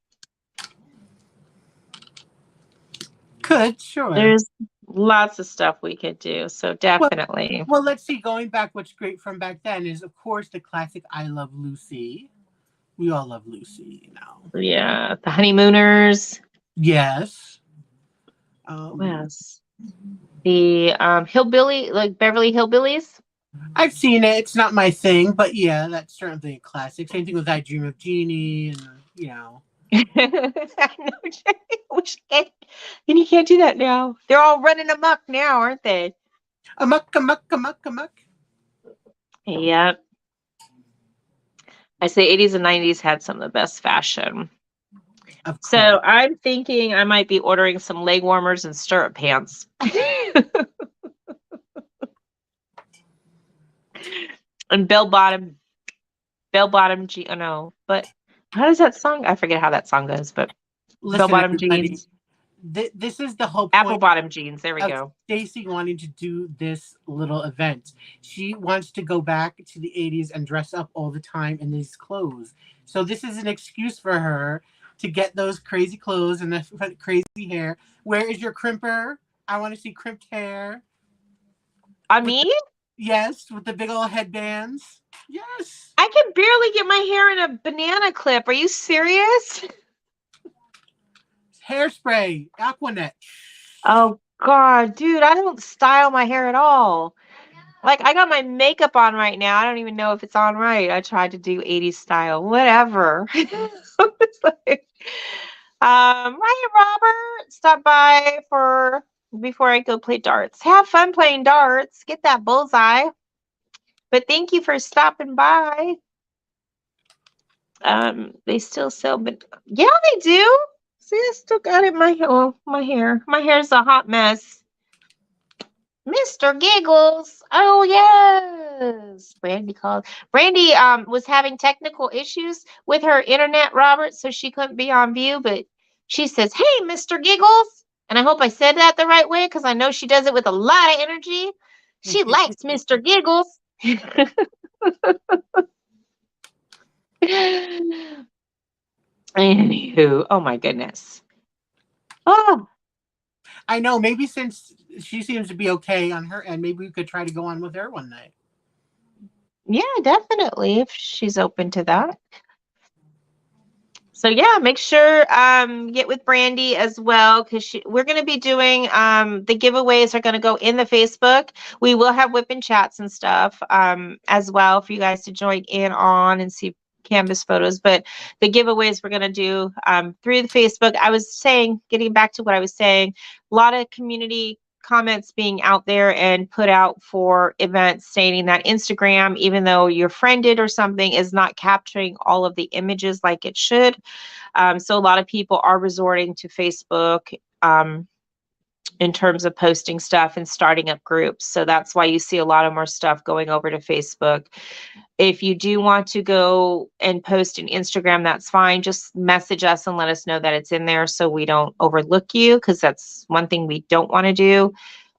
Could, sure.
There's lots of stuff we could do. So definitely.
Well, let's see. Going back, what's great from back then is, of course, the classic I Love Lucy. We all love Lucy, you know.
Yeah. The Honeymooners.
Yes.
Yes. The Hillbilly, like Beverly Hillbillies.
I've seen it. It's not my thing, but yeah, that's certainly a classic. Same thing with I Dream of Jeannie, and you know.
I know, Jenny. And you can't do that now. They're all running amok now, aren't they?
Amok, amok, amok, amok.
Yep. I say 80s and 90s had some of the best fashion. So I'm thinking I might be ordering some leg warmers and stirrup pants. And bell bottom jeans. Oh no, but how does that song? I forget how that song goes, but bell bottom jeans.
This is the whole point.
Apple bottom jeans. There we go.
Stacy wanting to do this little event. She wants to go back to the 80s and dress up all the time in these clothes. So this is an excuse for her to get those crazy clothes and the crazy hair. Where is your crimper? I want to see crimped hair.
On me?
Yes, with the big old headbands. Yes.
I can barely get my hair in a banana clip. Are you serious?
Hairspray, Aquanet.
Oh God, dude, I don't style my hair at all. Like I got my makeup on right now. I don't even know if it's on right. I tried to do 80s style, whatever. It's like, Ryan Robert, stop by before I go play darts. Have fun playing darts. Get that bullseye. But thank you for stopping by. They still sell, but yeah, they do. See, I still got it in my hair. Well, my hair's a hot mess. Mr. Giggles. Oh yes. Brandy called. Brandy was having technical issues with her internet, Robert, so she couldn't be on view, but she says, "Hey, Mr. Giggles." And I hope I said that the right way because I know she does it with a lot of energy. She likes Mr. Giggles. Anywho, oh my goodness. Oh,
I know. Maybe since she seems to be okay on her end, maybe we could try to go on with her one night.
yeah, definitely, if she's open to that. So yeah, make sure get with Brandy as well because we're going to be doing the giveaways are going to go in the Facebook. We will have whip and chats and stuff as well for you guys to join in on and see canvas photos. But the giveaways we're going to do through the Facebook. I was saying, getting back to what I was saying, a lot of community comments being out there and put out for events stating that Instagram, even though you're friended or something, is not capturing all of the images like it should. So a lot of people are resorting to Facebook and in terms of posting stuff and starting up groups. So that's why you see a lot of more stuff going over to Facebook. If you do want to go and post in Instagram, that's fine. Just message us and let us know that it's in there so we don't overlook you, because that's one thing we don't want to do.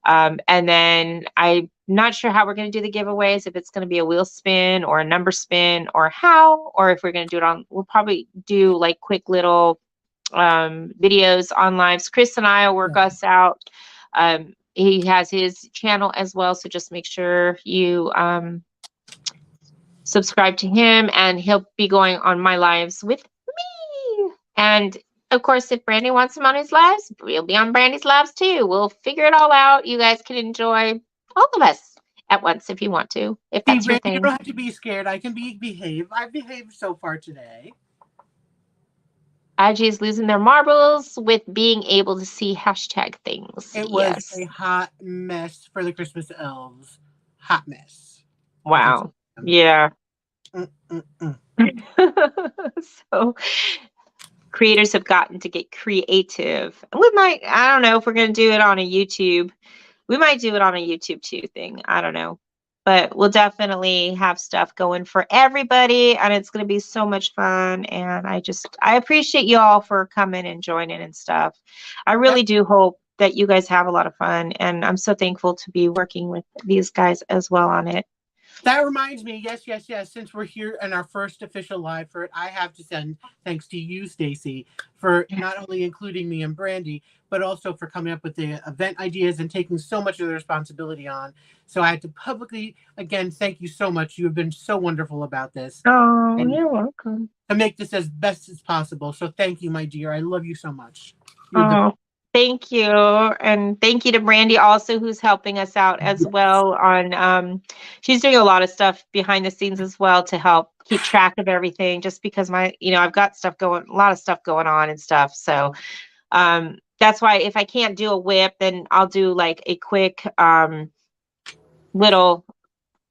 And then I'm not sure how we're going to do the giveaways, if it's going to be a wheel spin or a number spin or how, or if we're going to do it on, we'll probably do like quick little videos on lives. Chris and I will work us out. He has his channel as well, so just make sure you subscribe to him, and he'll be going on my lives with me. And of course, if Brandy wants him on his lives, we'll be on Brandy's lives too. We'll figure it all out. You guys can enjoy all of us at once if you want to, if that's your
Brandy,
thing.
you don't have to be scared. I can behave. I've behaved so far today.
IG's losing their marbles with being able to see hashtag things.
It was a hot mess for the Christmas elves. Hot mess.
Wow. Yeah. So creators have gotten to get creative. We might, I don't know if we're going to do it on a YouTube. We might do it on a YouTube too thing. I don't know. But we'll definitely have stuff going for everybody, and it's going to be so much fun. And I appreciate you all for coming and joining and stuff. I really do hope that you guys have a lot of fun, and I'm so thankful to be working with these guys as well on it.
That reminds me, yes. Since we're here in our first official live for it, I have to send thanks to you, Stacy, for not only including me and Brandy, but also for coming up with the event ideas and taking so much of the responsibility on. So I had to publicly, again, thank you so much. You have been so wonderful about this.
Oh, you're welcome.
To make this as best as possible. So thank you, my dear. I love you so much.
Thank you. And thank you to Brandy also, who's helping us out as well on, she's doing a lot of stuff behind the scenes as well to help keep track of everything, just because I've got a lot of stuff going on and stuff. So, that's why if I can't do a whip, then I'll do like a quick, little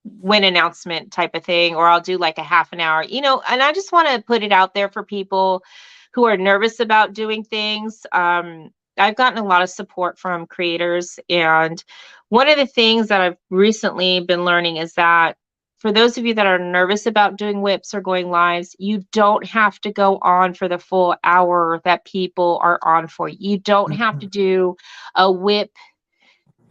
win announcement type of thing, or I'll do like a half an hour, and I just want to put it out there for people who are nervous about doing things. I've gotten a lot of support from creators, and one of the things that I've recently been learning is that for those of you that are nervous about doing whips or going lives, you don't have to go on for the full hour that people are on for. You don't have to do a whip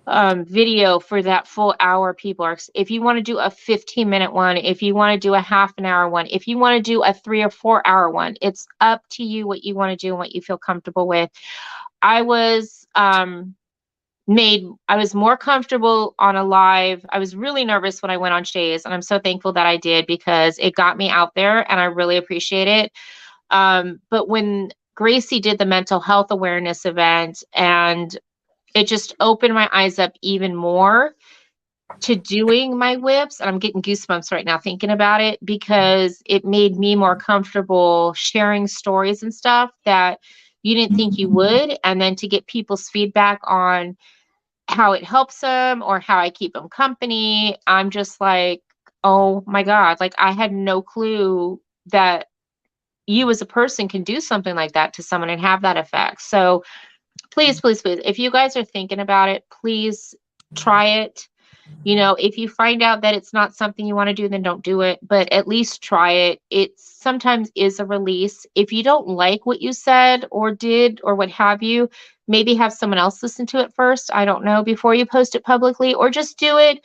video for that full hour people are. If you want to do a 15-minute one, if you want to do a half an hour one, if you want to do a 3 or 4 hour one, it's up to you what you want to do and what you feel comfortable with. I was more comfortable on a live. I was really nervous when I went on Shay's, and I'm so thankful that I did, because it got me out there and I really appreciate it. But when Gracie did the mental health awareness event, and it just opened my eyes up even more to doing my whips. And I'm getting goosebumps right now thinking about it, because it made me more comfortable sharing stories and stuff that you didn't think you would. And then to get people's feedback on how it helps them or how I keep them company. I'm just like, oh my God, like I had no clue that you as a person can do something like that to someone and have that effect. So please, if you guys are thinking about it, please try it. If you find out that it's not something you want to do, then don't do it, but at least try it. It sometimes is a release. If you don't like what you said or did or what have you, maybe have someone else listen to it first. I don't know, before you post it publicly, or just do it.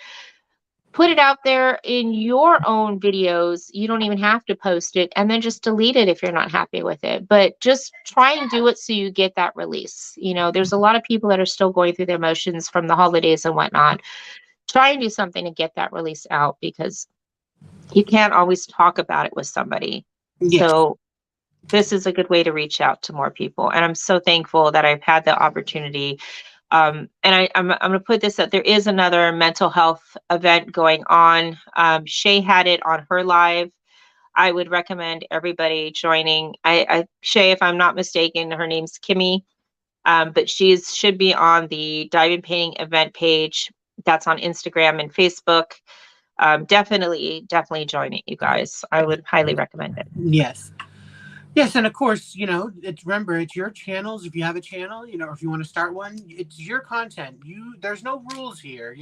Put it out there in your own videos. You don't even have to post it, and then just delete it if you're not happy with it. But just try and do it so you get that release. There's a lot of people that are still going through their emotions from the holidays and whatnot. Try and do something to get that release out, because you can't always talk about it with somebody. Yes. So this is a good way to reach out to more people. And I'm so thankful that I've had the opportunity. And I'm going to put this up. There is another mental health event going on. Shay had it on her live. I would recommend everybody joining. Shay, if I'm not mistaken, her name's Kimmy, but should be on the Diamond Painting event page. That's on Instagram and Facebook. Definitely join it, you guys. I would highly recommend it.
Yes. Yes, and of course, remember, it's your channels. If you have a channel, or if you want to start one, it's your content. There's no rules here.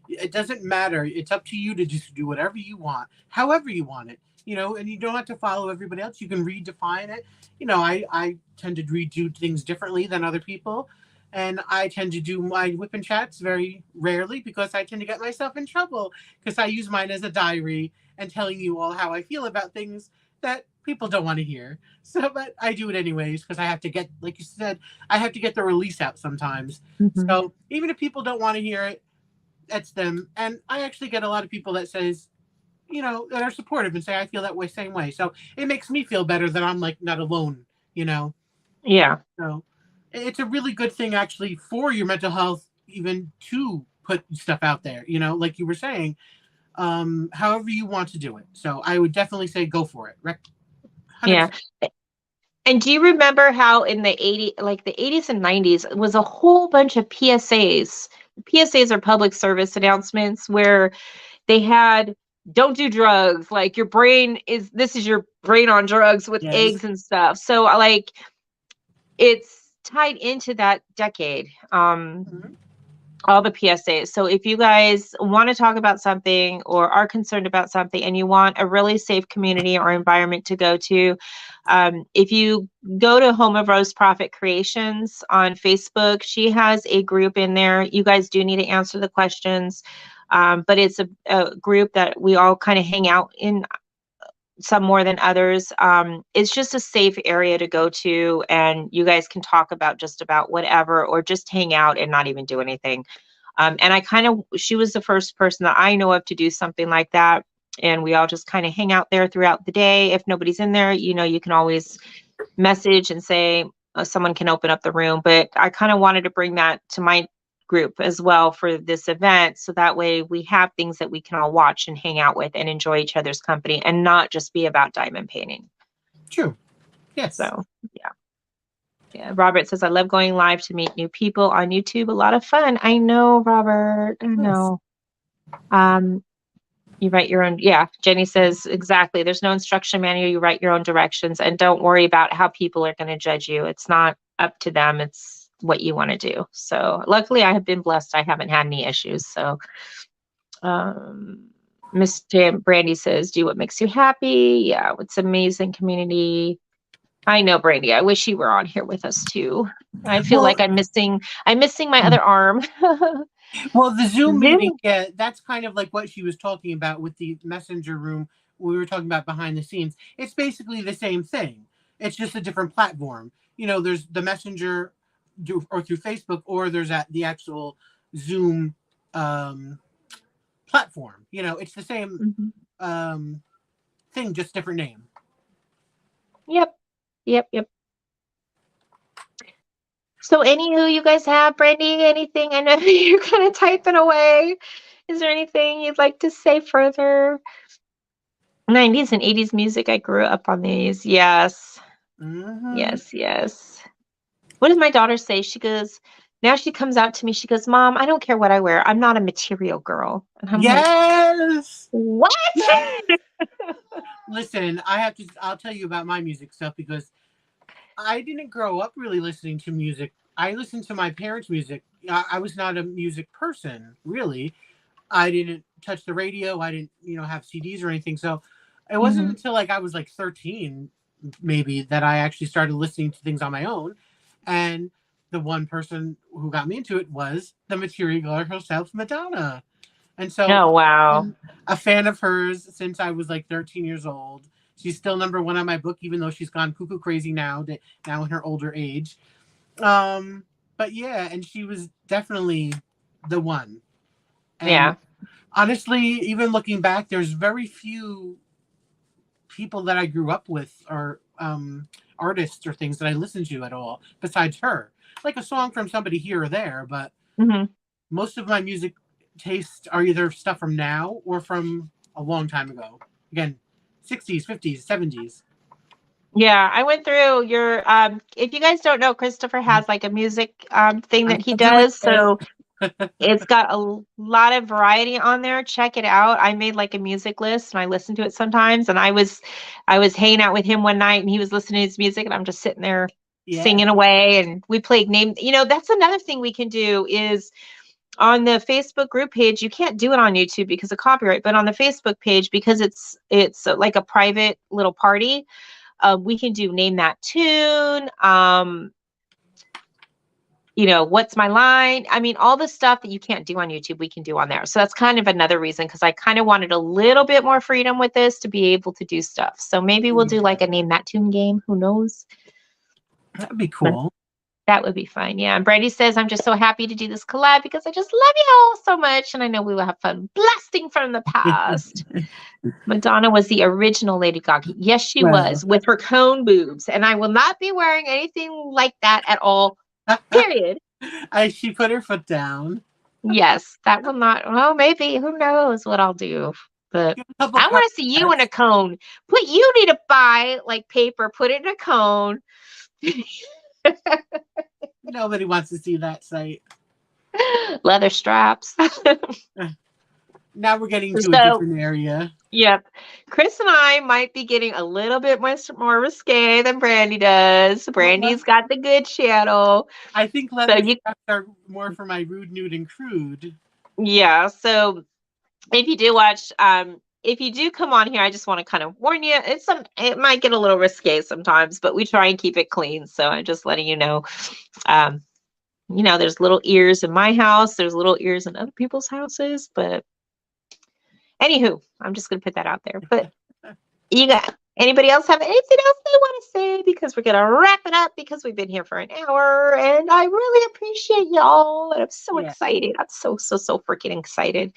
It doesn't matter. It's up to you to just do whatever you want, however you want it. And you don't have to follow everybody else. You can redefine it. I tend to redo things differently than other people, and I tend to do my whip and chats very rarely because I tend to get myself in trouble because I use mine as a diary and telling you all how I feel about things that people don't want to hear. So, but I do it anyways because I have to get, like you said, I have to get the release out sometimes.
Mm-hmm.
So even if people don't want to hear it, that's them. And I actually get a lot of people that says, that are supportive and say I feel that way, same way. So it makes me feel better that I'm like not alone.
Yeah.
So it's a really good thing actually for your mental health, even to put stuff out there. Like you were saying, however you want to do it. So I would definitely say go for it. 100%.
Yeah. And do you remember how in the 80s and 90s, it was a whole bunch of PSAs. PSAs are public service announcements where they had, don't do drugs. Like this is your brain on drugs with
Yes.
eggs and stuff. So like it's tied into that decade. All the PSAs. So if you guys want to talk about something or are concerned about something and you want a really safe community or environment to go to, if you go to Home of Rose Profit Creations on Facebook, she has a group in there. You guys do need to answer the questions, but it's a group that we all kind of hang out in, some more than others. It's just a safe area to go to, and you guys can talk about just about whatever, or just hang out and not even do anything. And she was the first person that I know of to do something like that. And we all just kind of hang out there throughout the day. If nobody's in there, you can always message and say someone can open up the room. But I kind of wanted to bring that to my group as well for this event, so that way we have things that we can all watch and hang out with and enjoy each other's company and not just be about diamond painting.
True. Yes.
So yeah, Robert says, I love going live to meet new people on YouTube. A lot of fun. I know, Robert. I know. You write your own. Yeah, Jenny says, exactly. There's no instruction manual. You write your own directions, and don't worry about how people are going to judge you. It's not up to them. It's what you want to do. So luckily I have been blessed. I haven't had any issues. So Miss Brandy says, do what makes you happy. Yeah, it's amazing community. I know, Brandy. I wish you were on here with us too. I feel like I'm missing my other arm.
Well, the Zoom meeting, yeah, that's kind of like what she was talking about with the messenger room. We were talking about behind the scenes. It's basically the same thing. It's just a different platform. There's the messenger or through Facebook, or there's the actual Zoom platform. It's the same thing, just different name.
Yep. So anywho, you guys have, Brandy, anything? I know you're kind of typing away. Is there anything you'd like to say further? 90s and 80s music. I grew up on these. Yes.
Mm-hmm.
Yes. What does my daughter say? She goes, now she comes out to me. She goes, Mom, I don't care what I wear. I'm not a material girl. And I'm
yes.
Like, what?
Yes. Listen, I'll tell you about my music stuff because I didn't grow up really listening to music. I listened to my parents' music. I was not a music person, really. I didn't touch the radio. I didn't, have CDs or anything. So it wasn't until I was 13, maybe, that I actually started listening to things on my own. And the one person who got me into it was the material girl herself, Madonna. And so
oh, wow.
I'm a fan of hers since I was 13 years old. She's still number one on my book, even though she's gone cuckoo crazy now in her older age. But yeah, and she was definitely the one. And honestly, even looking back, there's very few people that I grew up with or artists or things that I listened to at all besides her. Like a song from somebody here or there, but most of my music tastes are either stuff from now or from a long time ago. Again, 60s, 50s, 70s.
Yeah, I went through your if you guys don't know, Christopher has a music thing that he does. So It's got a lot of variety on there. Check it out. I made like a music list and I listen to it sometimes. And I was hanging out with him one night and he was listening to his music and I'm just sitting there
Yeah.
singing away. And we played name. That's another thing we can do is on the Facebook group page. You can't do it on YouTube because of copyright, but on the Facebook page, because it's like a private little party, we can do name that tune. What's my line? I mean, all the stuff that you can't do on YouTube, we can do on there. So that's kind of another reason, because I kind of wanted a little bit more freedom with this to be able to do stuff. So maybe we'll do like a name that tune game. Who knows?
That'd be
But
cool.
that would be fun. Yeah. And Brandy says, I'm just so happy to do this collab because I just love you all so much. And I know we will have fun blasting from the past. Madonna was the original Lady Gaga. Yes, she
Well.
was, with her cone boobs. And I will not be wearing anything like that at all. Period.
She put her foot down.
Yes, that will not. Well, maybe. Who knows what I'll do? But
A couple
I want to see you in a cone. You need to buy like paper, put it in a cone.
Nobody wants to see that sight.
Leather straps.
Now we're getting to a different area.
Yep. Chris and I might be getting a little bit more risque than Brandy does. Brandy's got the good channel.
I think leather straps are more for my rude, nude, and crude.
Yeah. So if you do watch, if you do come on here, I just want to kind of warn you, it might get a little risque sometimes, but we try and keep it clean. So I'm just letting you know. There's little ears in my house. There's little ears in other people's houses, but anywho, I'm just going to put that out there. But you got anybody else have anything else they want to say? Because we're going to wrap it up because we've been here for an hour and I really appreciate you all. And I'm so excited. I'm so freaking excited.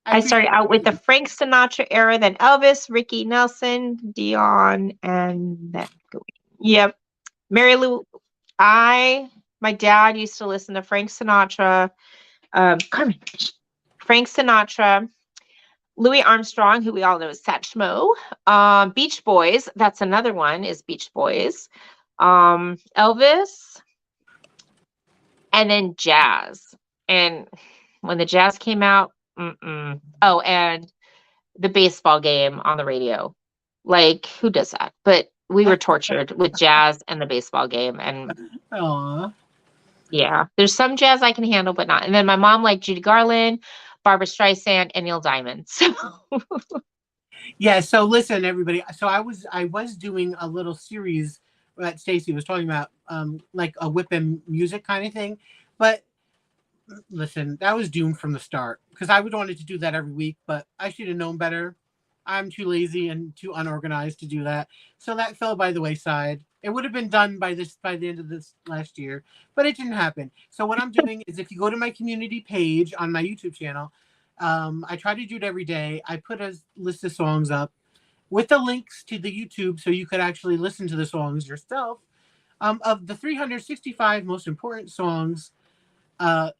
I started out with the Frank Sinatra era, then Elvis, Ricky Nelson, Dion, and then yep. Mary Lou, my dad used to listen to Frank Sinatra, Frank Sinatra, Louis Armstrong, who we all know as Satchmo, Beach Boys. That's another one is Beach Boys, Elvis, and then jazz. And when the jazz came out, oh, and the baseball game on the radio. Like, who does that? But we were tortured with jazz and the baseball game. And yeah, there's some jazz I can handle, but not. And then my mom liked Judy Garland, Barbara Streisand, and Neil Diamond. So
yeah. So listen, everybody. So I was doing a little series that Stacy was talking about, like a whip and music kind of thing. But listen, that was doomed from the start because I would wanted to do that every week, but I should have known better. I'm too lazy and too unorganized to do that. So that fell by the wayside. It would have been done by the end of this last year, but it didn't happen. So what I'm doing is if you go to my community page on my YouTube channel, I try to do it every day. I put a list of songs up with the links to the YouTube so you could actually listen to the songs yourself. Of the 365 most important songs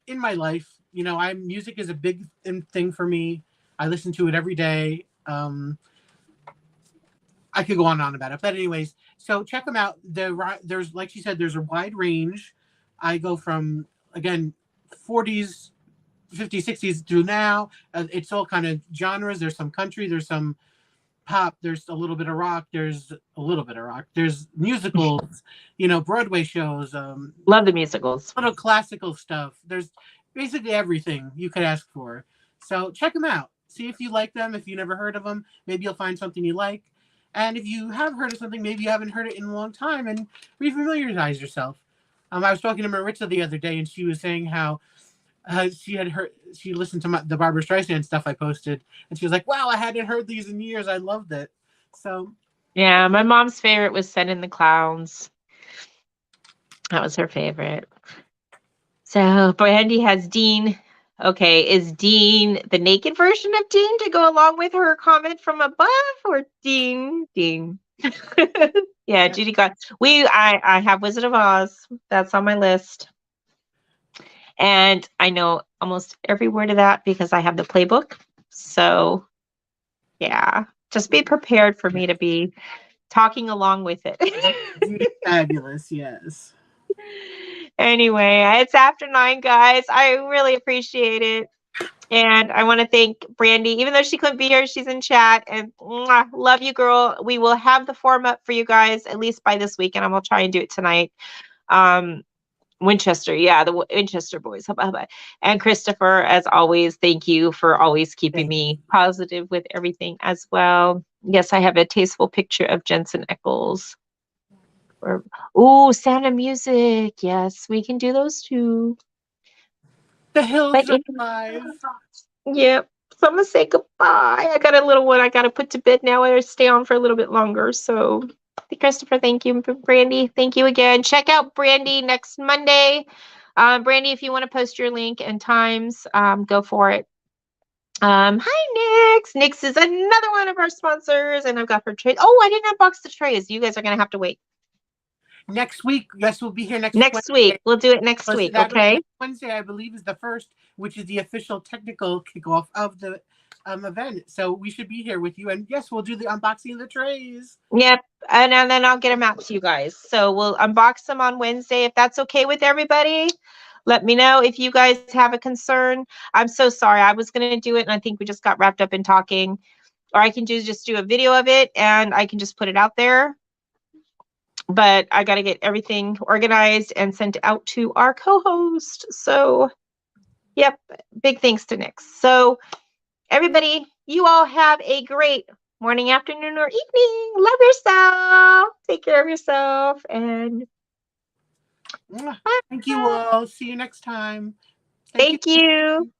in my life, music is a big thing for me. I listen to it every day. I could go on and on about it, but anyways, so check them out. There's, like she said, there's a wide range. I go from, again, 40s, 50s, 60s to now. It's all kind of genres. There's some country, there's some pop, there's a little bit of rock, there's musicals, Broadway shows.
Love the musicals.
Little classical stuff. There's basically everything you could ask for. So check them out. See if you like them. If you never heard of them, maybe you'll find something you like. And if you have heard of something, maybe you haven't heard it in a long time, and refamiliarize yourself. I was talking to Maritza the other day, and she was saying how she listened to the Barbara Streisand stuff I posted, and she was like, "Wow, I hadn't heard these in years. I loved it." So
yeah, my mom's favorite was Send in the Clowns. That was her favorite. So Brandy has Dean. Okay, is Dean the naked version of Dean to go along with her comment from above, or Dean? Yeah, Judy got. I have Wizard of Oz. That's on my list, and I know almost every word of that because I have the playbook. So, yeah, just be prepared for me to be talking along with it.
Fabulous, yes.
Anyway, it's after 9, guys. I really appreciate it. And I want to thank Brandy, even though she couldn't be here, she's in chat. And mwah, love you, girl. We will have the form up for you guys at least by this weekend. I'm gonna try and do it tonight. Winchester, yeah, the Winchester boys. And Christopher, as always, thank you for always keeping me positive with everything as well. Yes, I have a tasteful picture of Jensen Eccles. Oh, Sound of Music. Yes, we can do those too.
The hills
But
are alive.
Yeah. So I'm gonna say goodbye. I got a little one I gotta put to bed now. I stay on for a little bit longer. So Christopher, thank you. Brandy, thank you again. Check out Brandy next Monday. Brandy, if you want to post your link and times, go for it. Hi Nix. Nix is another one of our sponsors, and I've got her tray. Oh, I didn't unbox the trays. You guys are gonna have to wait.
Next week, yes, we'll be here next
Next
Wednesday.
week. We'll do it next week, okay?
Wednesday, I believe, is the first, which is the official technical kickoff of the event. So we should be here with you. And yes, we'll do the unboxing of the trays.
Yep. And then I'll get them out to you guys. So we'll unbox them on Wednesday. If that's okay with everybody, let me know. If you guys have a concern, I'm so sorry. I was going to do it, and I think we just got wrapped up in talking. Or I can just do a video of it, and I can just put it out there. But I got to get everything organized and sent out to our co-host. So, yep, big thanks to Nix. So, everybody, you all have a great morning, afternoon, or evening. Love yourself. Take care of yourself. And
thank you all. See you next time.
Thank you.